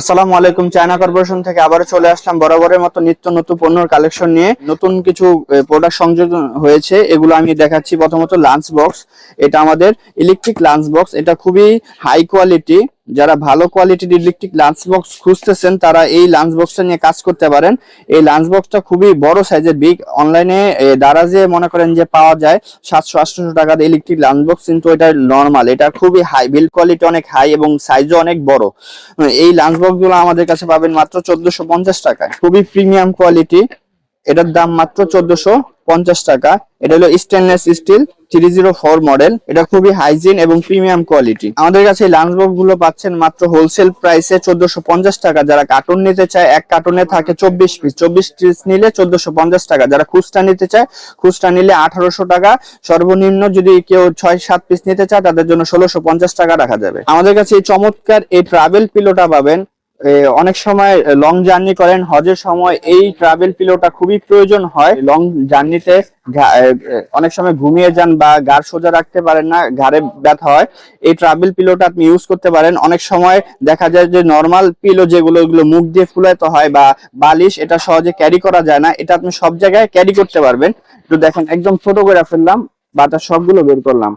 আসসালামু আলাইকুম। China corporation থেকে আবার চলে আসলাম বরাবরের মতো নিত্য নতুন পণ্যের কালেকশন নিয়ে। নতুন কিছু প্রোডাক্ট সংযোজন হয়েছে, এগুলো আমি দেখাচ্ছি। প্রথমত লাঞ্চ বক্স, এটা আমাদের ইলেকট্রিক লাঞ্চ বক্স। এটা খুবই হাই কোয়ালিটি। যারা ভালো কোয়ালিটির ইলেকট্রিক লাঞ্চ বক্স খুঁজতেছেন তারা এই লাঞ্চ বক্সটা নিয়ে কাজ করতে পারেন। এই লাঞ্চ বক্সটা খুবই বড় সাইজের, বিগ। অনলাইনে দারাজে মনে করেন যে পাওয়া যায় 700-800 টাকার ইলেকট্রিক লাঞ্চ বক্স, কিন্তু এটা নর্মাল। এটা খুবই হাই, বিল্ড কোয়ালিটি অনেক হাই এবং সাইজও অনেক বড়। এই লাঞ্চ বক্স গুলো আমাদের কাছে পাবেন মাত্র 1450 টাকায়। খুবই প্রিমিয়াম কোয়ালিটি, এটার দাম মাত্র 1450 টাকা। এটা হলো স্টেনলেস স্টিল 304 মডেল। এটা খুবই হাইজিন এবং প্রিমিয়াম কোয়ালিটি। আমাদের কাছে এই লাঞ্চ বক্স গুলো পাচ্ছেন মাত্র হোলসেল প্রাইসে 1450 টাকা। যারা কার্টুন নিতে চায়, এক কার্টুনে থাকে 24 পিস, 24 পিস নিলে 1450 টাকা। যারা খুচরা নিতে চায়, খুচরা নিলে 1800 টাকা। সর্বনিম্ন যদি কেউ 6-7 পিস নিতে চায় তাদের জন্য 1650 টাকা রাখা যাবে। আমাদের কাছে এই চমৎকার এই ট্রাভেল পিলোটা পাবেন। অনেক সময় লং জার্নি করেন, হজের সময় এই ট্রাভেল পিলোটা খুবই প্রয়োজন হয়। লং জার্নিতে অনেক সময় ঘুমিয়ে যান বা ঘাড় সোজা রাখতে পারেন না, ঘাড়ে ব্যথা হয়। এই ট্রাভেল পিলোটা আপনি ইউজ করতে পারেন। অনেক সময় দেখা যায় যে নর্মাল পিলো যেগুলো, এগুলো মুখ দিয়ে ফুলাতে হয় বা বালিশ, এটা সহজে ক্যারি করা যায় না। এটা আপনি সব জায়গায় ক্যারি করতে পারবেন। তো দেখেন, একদম ছোট করে ফেললাম, বাতাস সবগুলো বের করলাম।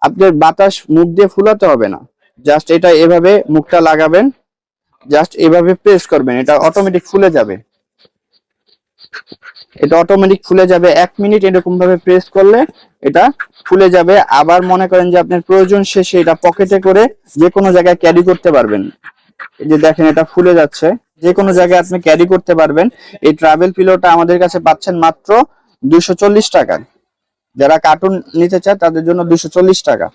আপনার বাতাস মুখ দিয়ে ফুলাতে হবে না, জাস্ট এটা এভাবে মুখটা লাগাবেন, জাস্ট এভাবে প্রেস করবেন, এটা অটোমেটিক ফুলে যাবে। এটা অটোমেটিক ফুলে যাবে। 1 মিনিট এরকম ভাবে প্রেস করলে এটা ফুলে যাবে। আবার মনে করেন যে আপনার প্রয়োজন শেষে এটা পকেটে করে যে কোনো জায়গায় ক্যারি করতে পারবেন। এই যে দেখেন, এটা ফুলে যাচ্ছে, যে কোনো জায়গায় আপনি ক্যারি করতে পারবেন। এই ট্রাভেল পিলোটা আমাদের কাছে পাচ্ছেন মাত্র 240 টাকা। যারা কার্টুন নিতে চায় তাদের জন্য 240 টাকা।